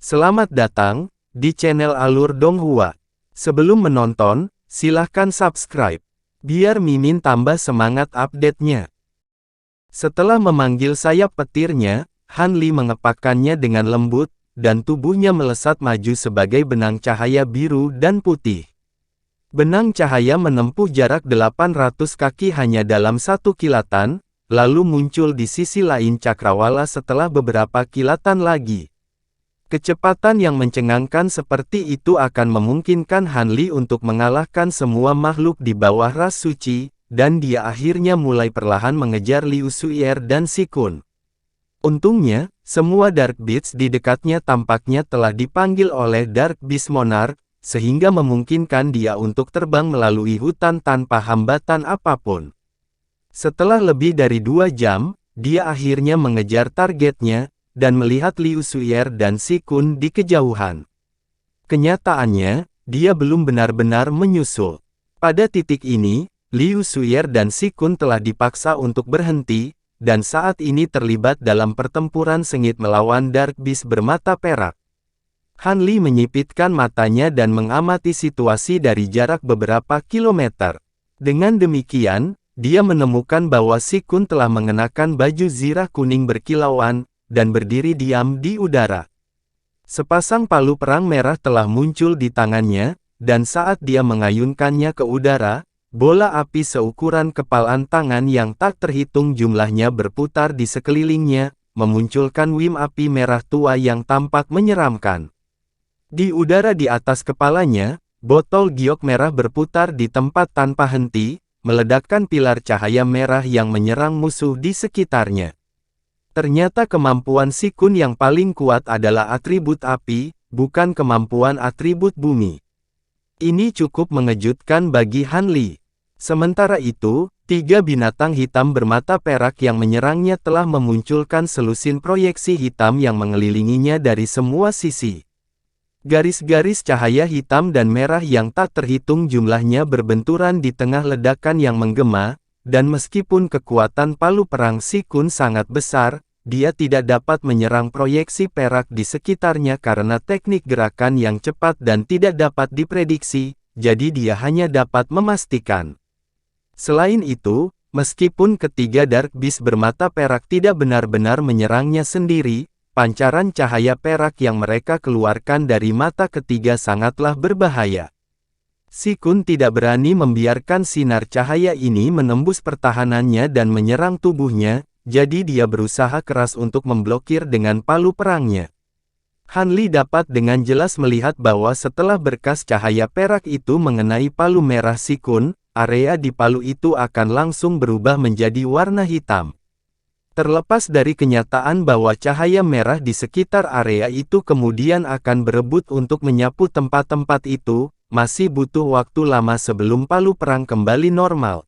Selamat datang di channel Alur Donghua. Sebelum menonton, silahkan subscribe, biar Mimin tambah semangat update-nya. Setelah memanggil sayap petirnya, Han Li mengepakkannya dengan lembut, dan tubuhnya melesat maju sebagai benang cahaya biru dan putih. Benang cahaya menempuh jarak 800 kaki hanya dalam satu kilatan, lalu muncul di sisi lain cakrawala setelah beberapa kilatan lagi. Kecepatan yang mencengangkan seperti itu akan memungkinkan Han Li untuk mengalahkan semua makhluk di bawah ras suci, dan dia akhirnya mulai perlahan mengejar Liu Suier dan Si Kun. Untungnya, semua Dark Beasts di dekatnya tampaknya telah dipanggil oleh Dark Beast Monarch, sehingga memungkinkan dia untuk terbang melalui hutan tanpa hambatan apapun. Setelah lebih dari 2 jam, dia akhirnya mengejar targetnya, dan melihat Liu Suier dan Si Kun di kejauhan. Kenyataannya, dia belum benar-benar menyusul. Pada titik ini, Liu Suier dan Si Kun telah dipaksa untuk berhenti, dan saat ini terlibat dalam pertempuran sengit melawan Dark Beast bermata perak. Han Li menyipitkan matanya dan mengamati situasi dari jarak beberapa kilometer. Dengan demikian, dia menemukan bahwa Si Kun telah mengenakan baju zirah kuning berkilauan, dan berdiri diam di udara. Sepasang palu perang merah telah muncul di tangannya, dan saat dia mengayunkannya ke udara, bola api seukuran kepalan tangan yang tak terhitung jumlahnya berputar di sekelilingnya, memunculkan wim api merah tua yang tampak menyeramkan. Di udara di atas kepalanya, botol giok merah berputar di tempat tanpa henti, meledakkan pilar cahaya merah yang menyerang musuh di sekitarnya. Ternyata kemampuan Si Kun yang paling kuat adalah atribut api, bukan kemampuan atribut bumi. Ini cukup mengejutkan bagi Han Li. Sementara itu, 3 binatang hitam bermata perak yang menyerangnya telah memunculkan selusin proyeksi hitam yang mengelilinginya dari semua sisi. Garis-garis cahaya hitam dan merah yang tak terhitung jumlahnya berbenturan di tengah ledakan yang menggema, dan meskipun kekuatan palu perang Si Kun sangat besar, dia tidak dapat menyerang proyeksi perak di sekitarnya karena teknik gerakan yang cepat dan tidak dapat diprediksi, jadi dia hanya dapat memastikan. Selain itu, meskipun ketiga Dark Beast bermata perak tidak benar-benar menyerangnya sendiri, pancaran cahaya perak yang mereka keluarkan dari mata ketiga sangatlah berbahaya. Si Kun tidak berani membiarkan sinar cahaya ini menembus pertahanannya dan menyerang tubuhnya, jadi dia berusaha keras untuk memblokir dengan palu perangnya. Han Li dapat dengan jelas melihat bahwa setelah berkas cahaya perak itu mengenai palu merah Si Kun, area di palu itu akan langsung berubah menjadi warna hitam. Terlepas dari kenyataan bahwa cahaya merah di sekitar area itu kemudian akan berebut untuk menyapu tempat-tempat itu, masih butuh waktu lama sebelum palu perang kembali normal.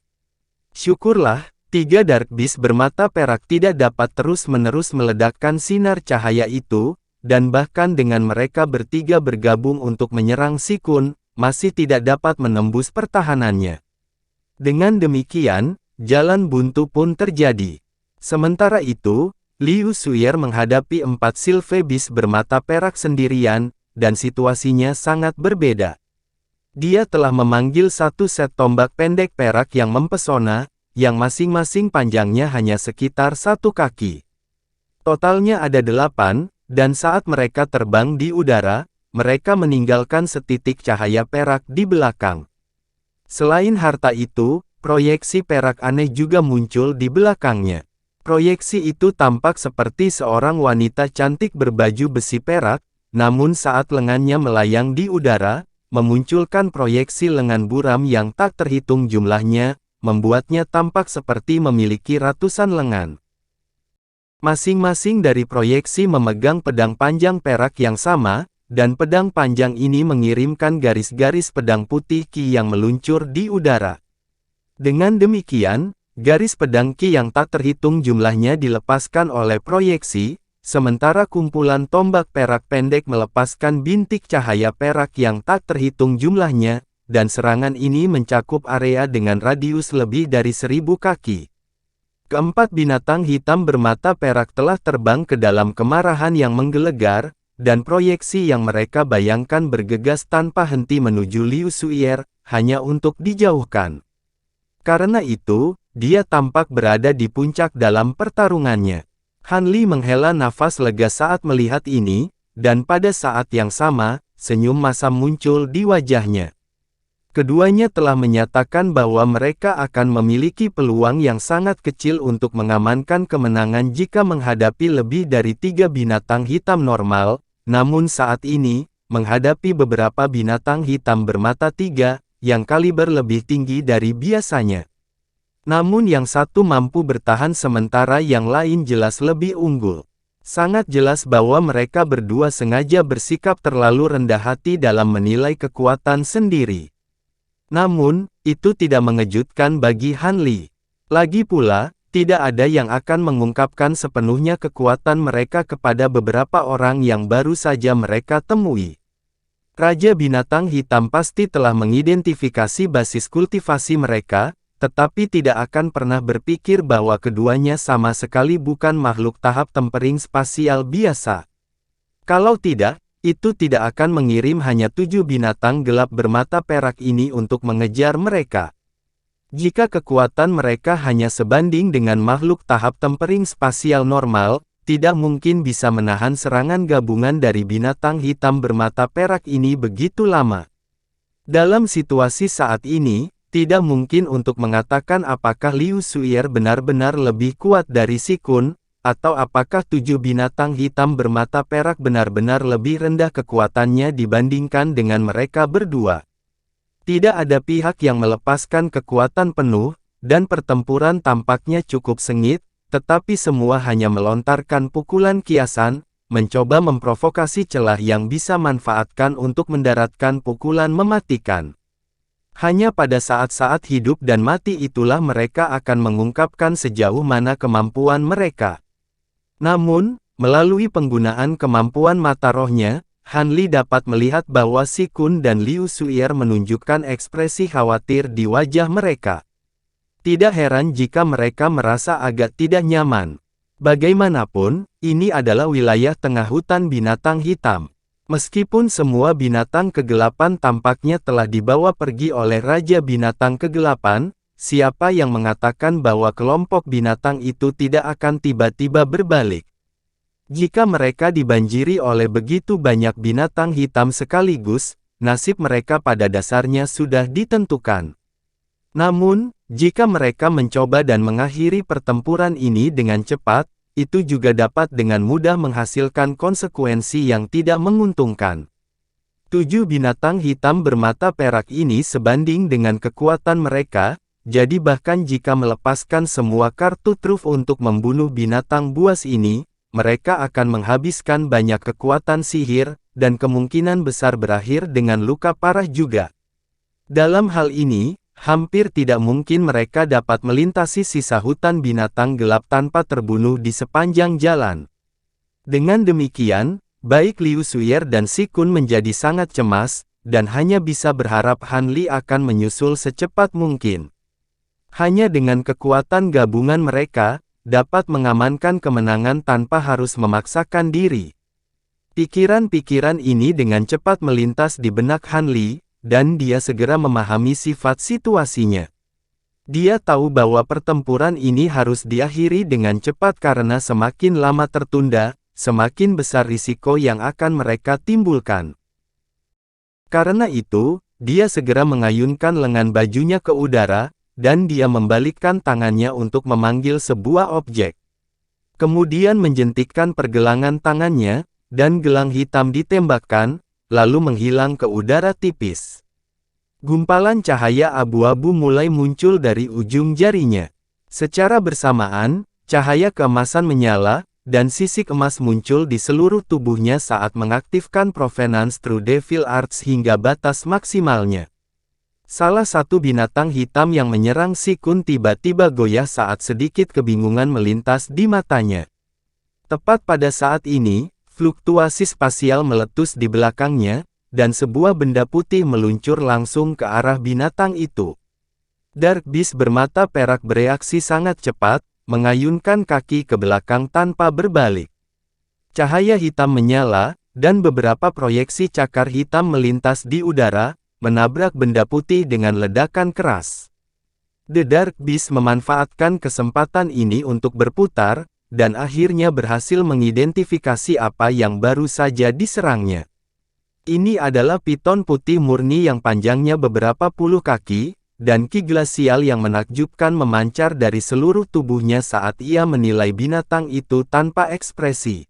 Syukurlah, 3 Dark Beast bermata perak tidak dapat terus-menerus meledakkan sinar cahaya itu, dan bahkan dengan mereka bertiga bergabung untuk menyerang Si Kun, masih tidak dapat menembus pertahanannya. Dengan demikian, jalan buntu pun terjadi. Sementara itu, Liu Suier menghadapi 4 Silver Beast bermata perak sendirian, dan situasinya sangat berbeda. Dia telah memanggil 1 set tombak pendek perak yang mempesona, yang masing-masing panjangnya hanya sekitar 1 kaki. Totalnya ada 8, dan saat mereka terbang di udara, mereka meninggalkan setitik cahaya perak di belakang. Selain harta itu, proyeksi perak aneh juga muncul di belakangnya. Proyeksi itu tampak seperti seorang wanita cantik berbaju besi perak, namun saat lengannya melayang di udara, memunculkan proyeksi lengan buram yang tak terhitung jumlahnya, membuatnya tampak seperti memiliki ratusan lengan. Masing-masing dari proyeksi memegang pedang panjang perak yang sama, dan pedang panjang ini mengirimkan garis-garis pedang putih Qi yang meluncur di udara. Dengan demikian, garis pedang Qi yang tak terhitung jumlahnya dilepaskan oleh proyeksi, sementara kumpulan tombak perak pendek melepaskan bintik cahaya perak yang tak terhitung jumlahnya, dan serangan ini mencakup area dengan radius lebih dari 1000 kaki. Keempat binatang hitam bermata perak telah terbang ke dalam kemarahan yang menggelegar, dan proyeksi yang mereka bayangkan bergegas tanpa henti menuju Liu Suier, hanya untuk dijauhkan. Karena itu, dia tampak berada di puncak dalam pertarungannya. Han Li menghela nafas lega saat melihat ini, dan pada saat yang sama, senyum masam muncul di wajahnya. Keduanya telah menyatakan bahwa mereka akan memiliki peluang yang sangat kecil untuk mengamankan kemenangan jika menghadapi lebih dari 3 binatang hitam normal, namun saat ini, menghadapi beberapa binatang hitam bermata 3, yang kaliber lebih tinggi dari biasanya. Namun yang satu mampu bertahan sementara yang lain jelas lebih unggul. Sangat jelas bahwa mereka berdua sengaja bersikap terlalu rendah hati dalam menilai kekuatan sendiri. Namun, itu tidak mengejutkan bagi Han Li. Lagi pula, tidak ada yang akan mengungkapkan sepenuhnya kekuatan mereka kepada beberapa orang yang baru saja mereka temui. Raja Binatang Hitam pasti telah mengidentifikasi basis kultivasi mereka, tetapi tidak akan pernah berpikir bahwa keduanya sama sekali bukan makhluk tahap tempering spasial biasa. Kalau tidak, itu tidak akan mengirim hanya 7 binatang gelap bermata perak ini untuk mengejar mereka. Jika kekuatan mereka hanya sebanding dengan makhluk tahap tempering spasial normal, tidak mungkin bisa menahan serangan gabungan dari binatang hitam bermata perak ini begitu lama. Dalam situasi saat ini, tidak mungkin untuk mengatakan apakah Liu Suier benar-benar lebih kuat dari Si Kun, atau apakah 7 binatang hitam bermata perak benar-benar lebih rendah kekuatannya dibandingkan dengan mereka berdua. Tidak ada pihak yang melepaskan kekuatan penuh, dan pertempuran tampaknya cukup sengit, tetapi semua hanya melontarkan pukulan kiasan, mencoba memprovokasi celah yang bisa manfaatkan untuk mendaratkan pukulan mematikan. Hanya pada saat-saat hidup dan mati itulah mereka akan mengungkapkan sejauh mana kemampuan mereka. Namun, melalui penggunaan kemampuan mata rohnya, Han Li dapat melihat bahwa Si Kun dan Liu Suier menunjukkan ekspresi khawatir di wajah mereka. Tidak heran jika mereka merasa agak tidak nyaman. Bagaimanapun, ini adalah wilayah tengah hutan binatang hitam. Meskipun semua binatang kegelapan tampaknya telah dibawa pergi oleh Raja Binatang Kegelapan, siapa yang mengatakan bahwa kelompok binatang itu tidak akan tiba-tiba berbalik? Jika mereka dibanjiri oleh begitu banyak binatang hitam sekaligus, nasib mereka pada dasarnya sudah ditentukan. Namun, jika mereka mencoba dan mengakhiri pertempuran ini dengan cepat, itu juga dapat dengan mudah menghasilkan konsekuensi yang tidak menguntungkan. 7 binatang hitam bermata perak ini sebanding dengan kekuatan mereka, jadi bahkan jika melepaskan semua kartu truf untuk membunuh binatang buas ini, mereka akan menghabiskan banyak kekuatan sihir, dan kemungkinan besar berakhir dengan luka parah juga. Dalam hal ini, hampir tidak mungkin mereka dapat melintasi sisa hutan binatang gelap tanpa terbunuh di sepanjang jalan. Dengan demikian, baik Liu Suier dan Si Kun menjadi sangat cemas, dan hanya bisa berharap Han Li akan menyusul secepat mungkin. Hanya dengan kekuatan gabungan mereka, dapat mengamankan kemenangan tanpa harus memaksakan diri. Pikiran-pikiran ini dengan cepat melintas di benak Han Li, dan dia segera memahami sifat situasinya. Dia tahu bahwa pertempuran ini harus diakhiri dengan cepat karena semakin lama tertunda, semakin besar risiko yang akan mereka timbulkan. Karena itu, dia segera mengayunkan lengan bajunya ke udara, dan dia membalikkan tangannya untuk memanggil sebuah objek. Kemudian menjentikkan pergelangan tangannya, dan gelang hitam ditembakkan, lalu menghilang ke udara tipis. Gumpalan cahaya abu-abu mulai muncul dari ujung jarinya. Secara bersamaan, cahaya keemasan menyala, dan sisik emas muncul di seluruh tubuhnya saat mengaktifkan Provenance True Devil Arts hingga batas maksimalnya. Salah satu binatang hitam yang menyerang Si Kun tiba-tiba goyah saat sedikit kebingungan melintas di matanya. Tepat pada saat ini, fluktuasi spasial meletus di belakangnya, dan sebuah benda putih meluncur langsung ke arah binatang itu. Dark Beast bermata perak bereaksi sangat cepat, mengayunkan kaki ke belakang tanpa berbalik. Cahaya hitam menyala, dan beberapa proyeksi cakar hitam melintas di udara, menabrak benda putih dengan ledakan keras. The Dark Beast memanfaatkan kesempatan ini untuk berputar, dan akhirnya berhasil mengidentifikasi apa yang baru saja diserangnya. Ini adalah piton putih murni yang panjangnya beberapa puluh kaki, dan ki glasial yang menakjubkan memancar dari seluruh tubuhnya saat ia menilai binatang itu tanpa ekspresi.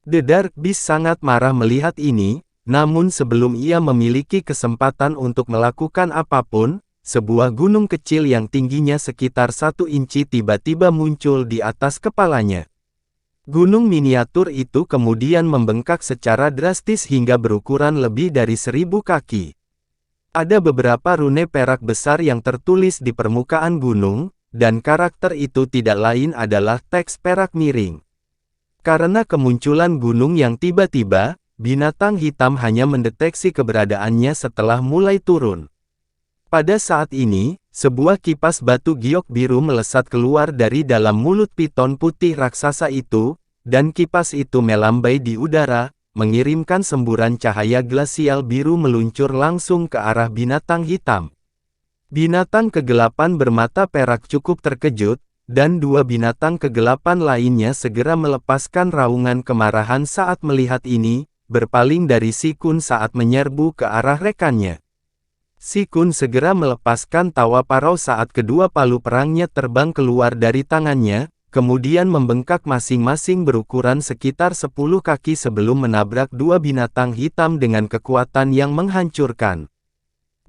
The Dark Beast sangat marah melihat ini, namun sebelum ia memiliki kesempatan untuk melakukan apapun, sebuah gunung kecil yang tingginya sekitar 1 inci tiba-tiba muncul di atas kepalanya. Gunung miniatur itu kemudian membengkak secara drastis hingga berukuran lebih dari 1000 kaki. Ada beberapa rune perak besar yang tertulis di permukaan gunung, dan karakter itu tidak lain adalah teks perak miring. Karena kemunculan gunung yang tiba-tiba, binatang hitam hanya mendeteksi keberadaannya setelah mulai turun. Pada saat ini, sebuah kipas batu giok biru melesat keluar dari dalam mulut piton putih raksasa itu, dan kipas itu melambai di udara, mengirimkan semburan cahaya glasial biru meluncur langsung ke arah binatang hitam. Binatang kegelapan bermata perak cukup terkejut, dan 2 binatang kegelapan lainnya segera melepaskan raungan kemarahan saat melihat ini, berpaling dari Si Kun saat menyerbu ke arah rekannya. Si Kun segera melepaskan tawa parau saat kedua palu perangnya terbang keluar dari tangannya, kemudian membengkak masing-masing berukuran sekitar 10 kaki sebelum menabrak 2 binatang hitam dengan kekuatan yang menghancurkan.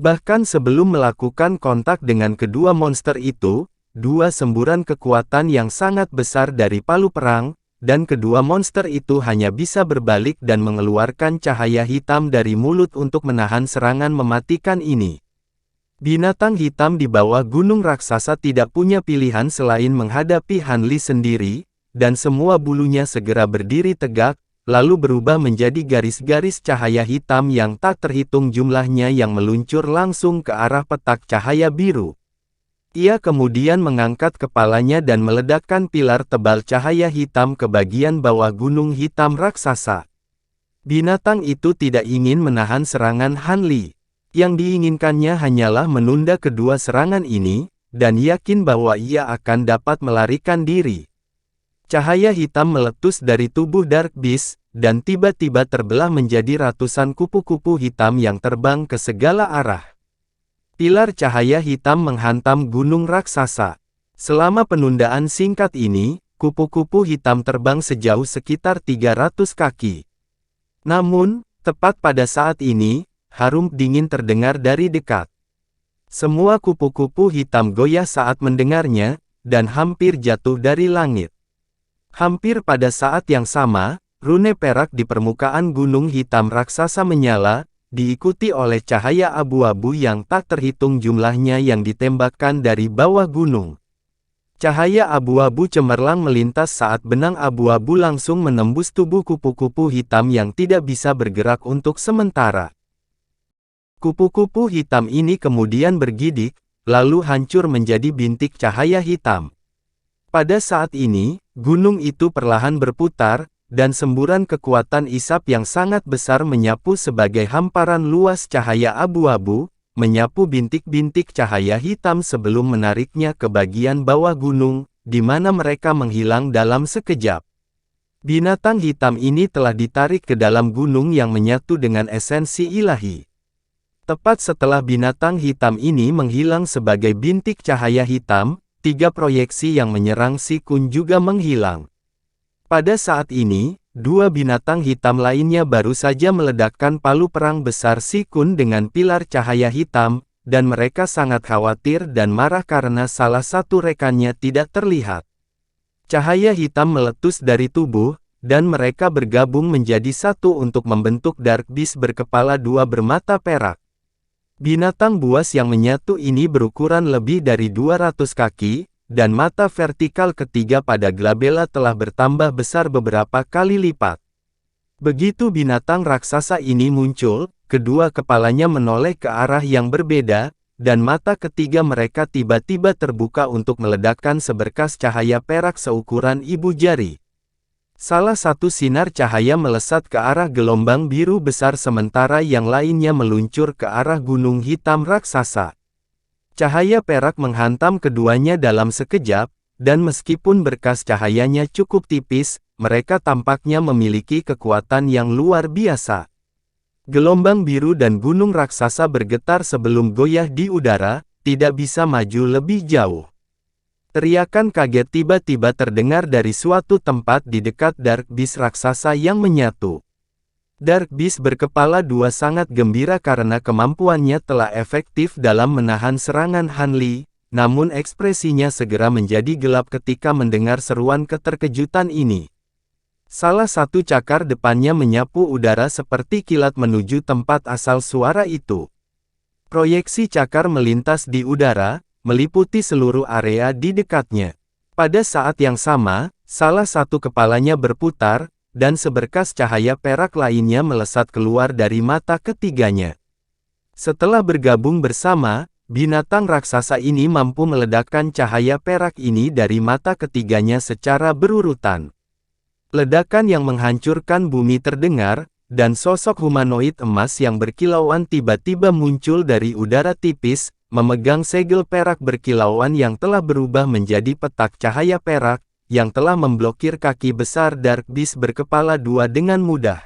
Bahkan sebelum melakukan kontak dengan kedua monster itu, 2 semburan kekuatan yang sangat besar dari palu perang, dan kedua monster itu hanya bisa berbalik dan mengeluarkan cahaya hitam dari mulut untuk menahan serangan mematikan ini. Binatang hitam di bawah gunung raksasa tidak punya pilihan selain menghadapi Han Li sendiri, dan semua bulunya segera berdiri tegak, lalu berubah menjadi garis-garis cahaya hitam yang tak terhitung jumlahnya yang meluncur langsung ke arah petak cahaya biru. Ia kemudian mengangkat kepalanya dan meledakkan pilar tebal cahaya hitam ke bagian bawah gunung hitam raksasa. Binatang itu tidak ingin menahan serangan Han Li. Yang diinginkannya hanyalah menunda kedua serangan ini, dan yakin bahwa ia akan dapat melarikan diri. Cahaya hitam meletus dari tubuh Dark Beast, dan tiba-tiba terbelah menjadi ratusan kupu-kupu hitam yang terbang ke segala arah. Pilar cahaya hitam menghantam gunung raksasa. Selama penundaan singkat ini, kupu-kupu hitam terbang sejauh sekitar 300 kaki. Namun, tepat pada saat ini, harum dingin terdengar dari dekat. Semua kupu-kupu hitam goyah saat mendengarnya, dan hampir jatuh dari langit. Hampir pada saat yang sama, rune perak di permukaan gunung hitam raksasa menyala, diikuti oleh cahaya abu-abu yang tak terhitung jumlahnya yang ditembakkan dari bawah gunung. Cahaya abu-abu cemerlang melintas saat benang abu-abu langsung menembus tubuh kupu-kupu hitam yang tidak bisa bergerak untuk sementara. Kupu-kupu hitam ini kemudian bergidik, lalu hancur menjadi bintik cahaya hitam. Pada saat ini, gunung itu perlahan berputar, dan semburan kekuatan isap yang sangat besar menyapu sebagai hamparan luas cahaya abu-abu, menyapu bintik-bintik cahaya hitam sebelum menariknya ke bagian bawah gunung, di mana mereka menghilang dalam sekejap. Binatang hitam ini telah ditarik ke dalam gunung yang menyatu dengan esensi ilahi. Tepat setelah binatang hitam ini menghilang sebagai bintik cahaya hitam, 3 proyeksi yang menyerang Si Kun juga menghilang. Pada saat ini, 2 binatang hitam lainnya baru saja meledakkan palu perang besar Si Kun dengan pilar cahaya hitam, dan mereka sangat khawatir dan marah karena salah satu rekannya tidak terlihat. Cahaya hitam meletus dari tubuh, dan mereka bergabung menjadi satu untuk membentuk Dark Beast berkepala 2 bermata perak. Binatang buas yang menyatu ini berukuran lebih dari 200 kaki, dan mata vertikal ketiga pada glabella telah bertambah besar beberapa kali lipat. Begitu binatang raksasa ini muncul, kedua kepalanya menoleh ke arah yang berbeda, dan mata ketiga mereka tiba-tiba terbuka untuk meledakkan seberkas cahaya perak seukuran ibu jari. Salah satu sinar cahaya melesat ke arah gelombang biru besar sementara yang lainnya meluncur ke arah gunung hitam raksasa. Cahaya perak menghantam keduanya dalam sekejap, dan meskipun berkas cahayanya cukup tipis, mereka tampaknya memiliki kekuatan yang luar biasa. Gelombang biru dan gunung raksasa bergetar sebelum goyah di udara, tidak bisa maju lebih jauh. Teriakan kaget tiba-tiba terdengar dari suatu tempat di dekat Dark Beast raksasa yang menyatu. Dark Beast berkepala dua sangat gembira karena kemampuannya telah efektif dalam menahan serangan Han Li, namun ekspresinya segera menjadi gelap ketika mendengar seruan keterkejutan ini. Salah satu cakar depannya menyapu udara seperti kilat menuju tempat asal suara itu. Proyeksi cakar melintas di udara, meliputi seluruh area di dekatnya. Pada saat yang sama, salah satu kepalanya berputar, dan seberkas cahaya perak lainnya melesat keluar dari mata ketiganya. Setelah bergabung bersama, binatang raksasa ini mampu meledakkan cahaya perak ini dari mata ketiganya secara berurutan. Ledakan yang menghancurkan bumi terdengar, dan sosok humanoid emas yang berkilauan tiba-tiba muncul dari udara tipis, memegang segel perak berkilauan yang telah berubah menjadi petak cahaya perak, yang telah memblokir kaki besar Dark Beast berkepala dua dengan mudah.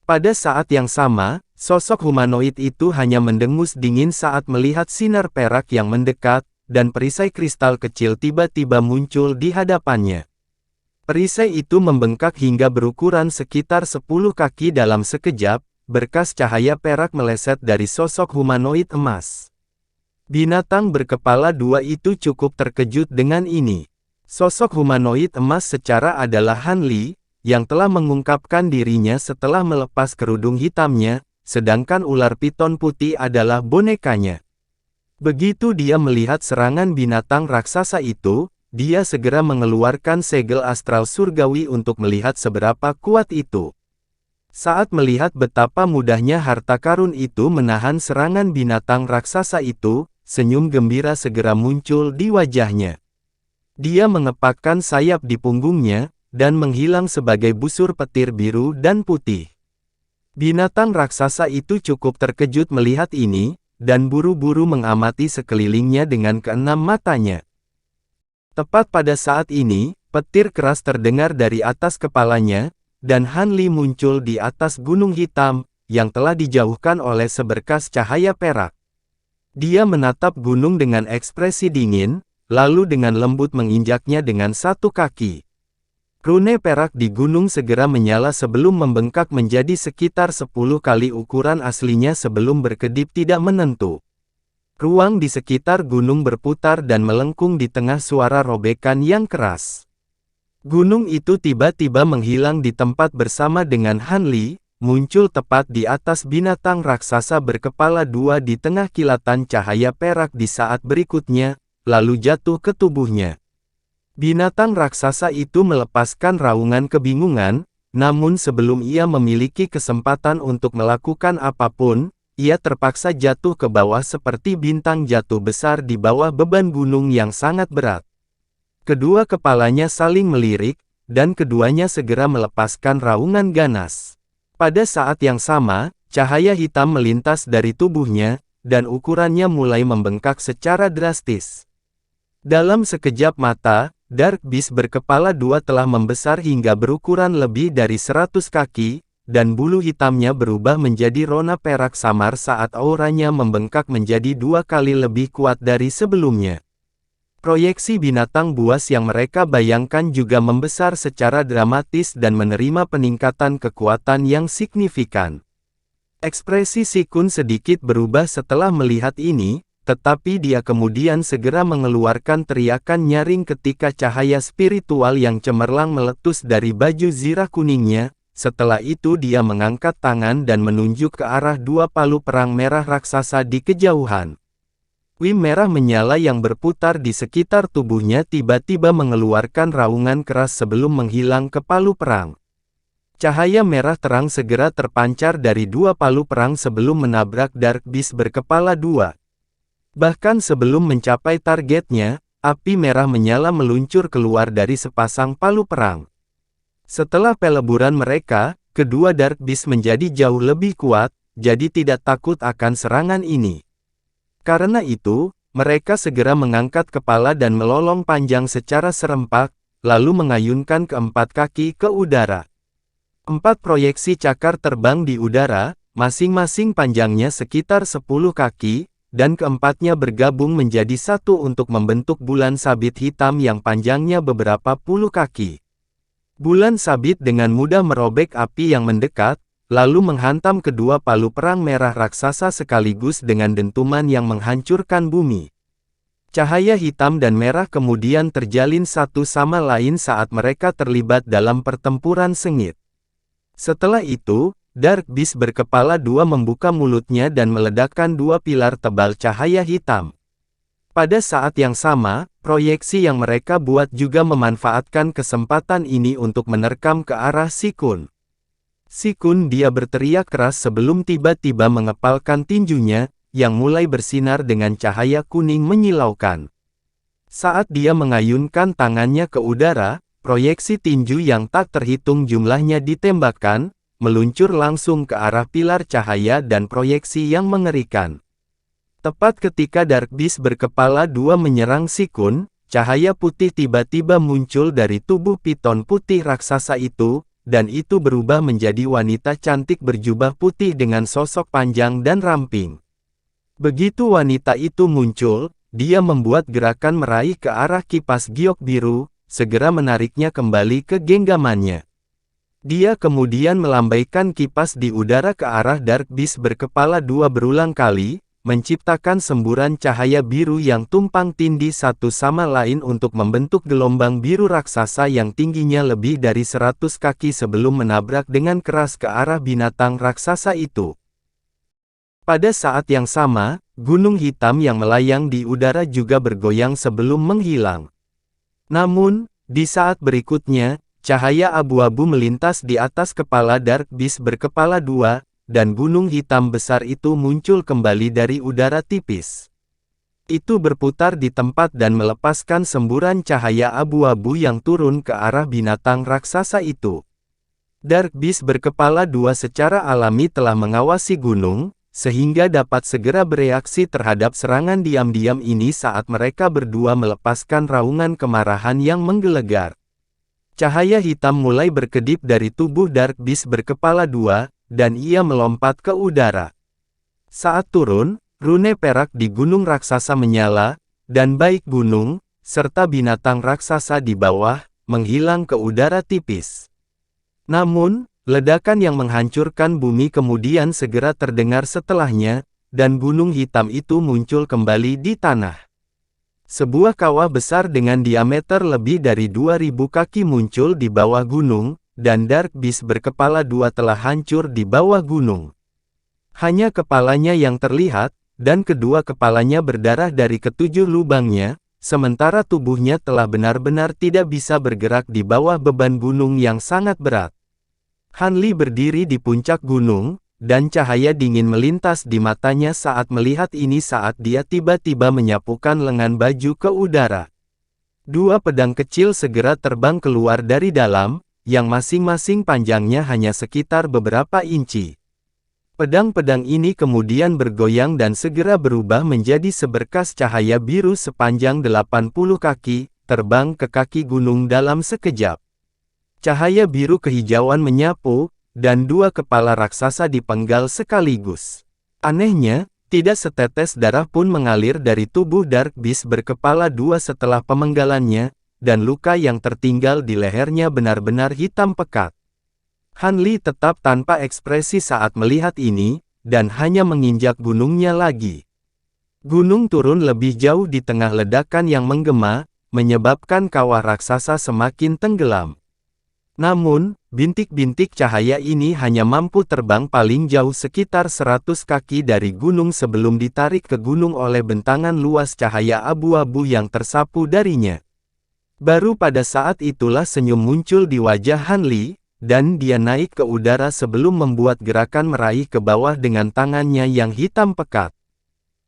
Pada saat yang sama, sosok humanoid itu hanya mendengus dingin saat melihat sinar perak yang mendekat, dan perisai kristal kecil tiba-tiba muncul di hadapannya. Perisai itu membengkak hingga berukuran sekitar 10 kaki dalam sekejap, berkas cahaya perak meleset dari sosok humanoid emas. Binatang berkepala dua itu cukup terkejut dengan ini. Sosok humanoid emas secara adalah Han Li, yang telah mengungkapkan dirinya setelah melepas kerudung hitamnya, sedangkan ular piton putih adalah bonekanya. Begitu dia melihat serangan binatang raksasa itu, dia segera mengeluarkan segel astral surgawi untuk melihat seberapa kuat itu. Saat melihat betapa mudahnya harta karun itu menahan serangan binatang raksasa itu, senyum gembira segera muncul di wajahnya. Dia mengepakkan sayap di punggungnya, dan menghilang sebagai busur petir biru dan putih. Binatang raksasa itu cukup terkejut melihat ini, dan buru-buru mengamati sekelilingnya dengan keenam matanya. Tepat pada saat ini, petir keras terdengar dari atas kepalanya, dan Han Li muncul di atas gunung hitam, yang telah dijauhkan oleh seberkas cahaya perak. Dia menatap gunung dengan ekspresi dingin, lalu dengan lembut menginjaknya dengan satu kaki. Rune perak di gunung segera menyala sebelum membengkak menjadi sekitar 10 kali ukuran aslinya sebelum berkedip tidak menentu. Ruang di sekitar gunung berputar dan melengkung di tengah suara robekan yang keras. Gunung itu tiba-tiba menghilang di tempat bersama dengan Han Li, muncul tepat di atas binatang raksasa berkepala dua di tengah kilatan cahaya perak di saat berikutnya, lalu jatuh ke tubuhnya. Binatang raksasa itu melepaskan raungan kebingungan, namun sebelum ia memiliki kesempatan untuk melakukan apapun, ia terpaksa jatuh ke bawah seperti bintang jatuh besar di bawah beban gunung yang sangat berat. Kedua kepalanya saling melirik, dan keduanya segera melepaskan raungan ganas. Pada saat yang sama, cahaya hitam melintas dari tubuhnya, dan ukurannya mulai membengkak secara drastis. Dalam sekejap mata, Dark Beast berkepala dua telah membesar hingga berukuran lebih dari 100 kaki, dan bulu hitamnya berubah menjadi rona perak samar saat auranya membengkak menjadi 2 kali lebih kuat dari sebelumnya. Proyeksi binatang buas yang mereka bayangkan juga membesar secara dramatis dan menerima peningkatan kekuatan yang signifikan. Ekspresi Si Kun sedikit berubah setelah melihat ini, tetapi dia kemudian segera mengeluarkan teriakan nyaring ketika cahaya spiritual yang cemerlang meletus dari baju zirah kuningnya. Setelah itu dia mengangkat tangan dan menunjuk ke arah dua palu perang merah raksasa di kejauhan. Wim merah menyala yang berputar di sekitar tubuhnya tiba-tiba mengeluarkan raungan keras sebelum menghilang ke palu perang. Cahaya merah terang segera terpancar dari dua palu perang sebelum menabrak Dark Beast berkepala dua. Bahkan sebelum mencapai targetnya, api merah menyala meluncur keluar dari sepasang palu perang. Setelah peleburan mereka, kedua Dark Beast menjadi jauh lebih kuat, jadi tidak takut akan serangan ini. Karena itu, mereka segera mengangkat kepala dan melolong panjang secara serempak, lalu mengayunkan keempat kaki ke udara. 4 proyeksi cakar terbang di udara, masing-masing panjangnya sekitar 10 kaki, dan keempatnya bergabung menjadi satu untuk membentuk bulan sabit hitam yang panjangnya beberapa puluh kaki. Bulan sabit dengan mudah merobek api yang mendekat, lalu menghantam kedua palu perang merah raksasa sekaligus dengan dentuman yang menghancurkan bumi. Cahaya hitam dan merah kemudian terjalin satu sama lain saat mereka terlibat dalam pertempuran sengit. Setelah itu, Dark Beast berkepala dua membuka mulutnya dan meledakkan dua pilar tebal cahaya hitam. Pada saat yang sama, proyeksi yang mereka buat juga memanfaatkan kesempatan ini untuk menerkam ke arah Sikun. Sikun dia berteriak keras sebelum tiba-tiba mengepalkan tinjunya, yang mulai bersinar dengan cahaya kuning menyilaukan. Saat dia mengayunkan tangannya ke udara, proyeksi tinju yang tak terhitung jumlahnya ditembakkan, meluncur langsung ke arah pilar cahaya dan proyeksi yang mengerikan. Tepat ketika Dark Beast berkepala dua menyerang Sikun, cahaya putih tiba-tiba muncul dari tubuh piton putih raksasa itu, dan itu berubah menjadi wanita cantik berjubah putih dengan sosok panjang dan ramping. Begitu wanita itu muncul, dia membuat gerakan meraih ke arah kipas giok biru, segera menariknya kembali ke genggamannya. Dia kemudian melambaikan kipas di udara ke arah Dark Beast berkepala dua berulang kali, menciptakan semburan cahaya biru yang tumpang tindih satu sama lain untuk membentuk gelombang biru raksasa yang tingginya lebih dari 100 kaki sebelum menabrak dengan keras ke arah binatang raksasa itu. Pada saat yang sama, gunung hitam yang melayang di udara juga bergoyang sebelum menghilang. Namun, di saat berikutnya, cahaya abu-abu melintas di atas kepala Dark Beast berkepala dua, dan gunung hitam besar itu muncul kembali dari udara tipis. Itu berputar di tempat dan melepaskan semburan cahaya abu-abu yang turun ke arah binatang raksasa itu. Dark Beast berkepala dua secara alami telah mengawasi gunung, sehingga dapat segera bereaksi terhadap serangan diam-diam ini saat mereka berdua melepaskan raungan kemarahan yang menggelegar. Cahaya hitam mulai berkedip dari tubuh Dark Beast berkepala dua, dan ia melompat ke udara. Saat turun, rune perak di gunung raksasa menyala, dan baik gunung, serta binatang raksasa di bawah, menghilang ke udara tipis. Namun, ledakan yang menghancurkan bumi kemudian segera terdengar setelahnya, dan gunung hitam itu muncul kembali di tanah. Sebuah kawah besar dengan diameter lebih dari 2000 kaki muncul di bawah gunung, dan Dark Beast berkepala dua telah hancur di bawah gunung. Hanya kepalanya yang terlihat, dan kedua kepalanya berdarah dari ketujuh lubangnya, sementara tubuhnya telah benar-benar tidak bisa bergerak di bawah beban gunung yang sangat berat. Han Li berdiri di puncak gunung, dan cahaya dingin melintas di matanya saat melihat ini saat dia tiba-tiba menyapukan lengan baju ke udara. Dua pedang kecil segera terbang keluar dari dalam, yang masing-masing panjangnya hanya sekitar beberapa inci. Pedang-pedang ini kemudian bergoyang dan segera berubah menjadi seberkas cahaya biru sepanjang 80 kaki, terbang ke kaki gunung dalam sekejap. Cahaya biru kehijauan menyapu, dan dua kepala raksasa dipenggal sekaligus. Anehnya, tidak setetes darah pun mengalir dari tubuh Dark Beast berkepala dua setelah pemenggalannya, dan luka yang tertinggal di lehernya benar-benar hitam pekat. Han Li tetap tanpa ekspresi saat melihat ini, dan hanya menginjak gunungnya lagi. Gunung turun lebih jauh di tengah ledakan yang menggema, menyebabkan kawah raksasa semakin tenggelam. Namun, bintik-bintik cahaya ini hanya mampu terbang paling jauh sekitar 100 kaki dari gunung sebelum ditarik ke gunung oleh bentangan luas cahaya abu-abu yang tersapu darinya. Baru pada saat itulah senyum muncul di wajah Han Li, dan dia naik ke udara sebelum membuat gerakan meraih ke bawah dengan tangannya yang hitam pekat.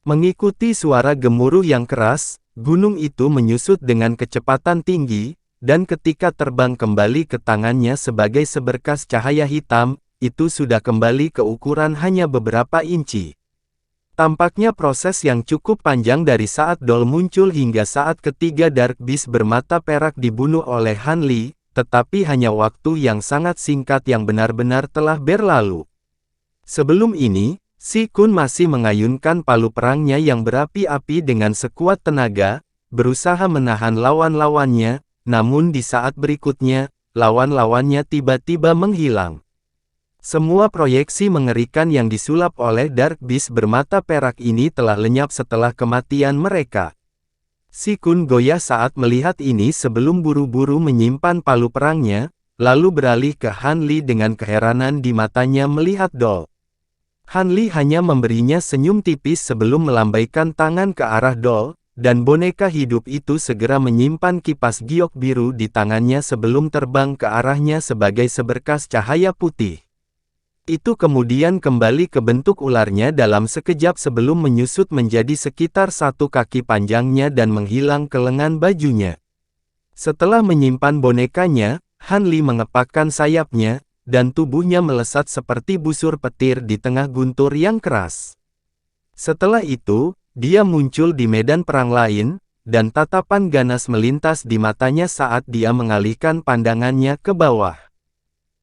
Mengikuti suara gemuruh yang keras, gunung itu menyusut dengan kecepatan tinggi, dan ketika terbang kembali ke tangannya sebagai seberkas cahaya hitam, itu sudah kembali ke ukuran hanya beberapa inci. Tampaknya proses yang cukup panjang dari saat doll muncul hingga saat ketiga Dark Beast bermata perak dibunuh oleh Han Li, tetapi hanya waktu yang sangat singkat yang benar-benar telah berlalu. Sebelum ini, Si Kun masih mengayunkan palu perangnya yang berapi-api dengan sekuat tenaga, berusaha menahan lawan-lawannya, namun di saat berikutnya, lawan-lawannya tiba-tiba menghilang. Semua proyeksi mengerikan yang disulap oleh Dark Beast bermata perak ini telah lenyap setelah kematian mereka. Si Kun goyah saat melihat ini sebelum buru-buru menyimpan palu perangnya, lalu beralih ke Han Li dengan keheranan di matanya melihat doll. Han Li hanya memberinya senyum tipis sebelum melambaikan tangan ke arah doll, dan boneka hidup itu segera menyimpan kipas giok biru di tangannya sebelum terbang ke arahnya sebagai seberkas cahaya putih. Itu kemudian kembali ke bentuk ularnya dalam sekejap sebelum menyusut menjadi sekitar 1 kaki panjangnya dan menghilang ke lengan bajunya. Setelah menyimpan bonekanya, Han Li mengepakkan sayapnya, dan tubuhnya melesat seperti busur petir di tengah guntur yang keras. Setelah itu, dia muncul di medan perang lain, dan tatapan ganas melintas di matanya saat dia mengalihkan pandangannya ke bawah.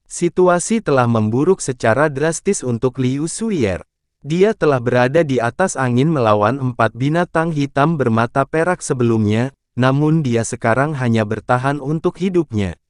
Situasi telah memburuk secara drastis untuk Liu Suier. Dia telah berada di atas angin melawan 4 binatang hitam bermata perak sebelumnya, namun dia sekarang hanya bertahan untuk hidupnya.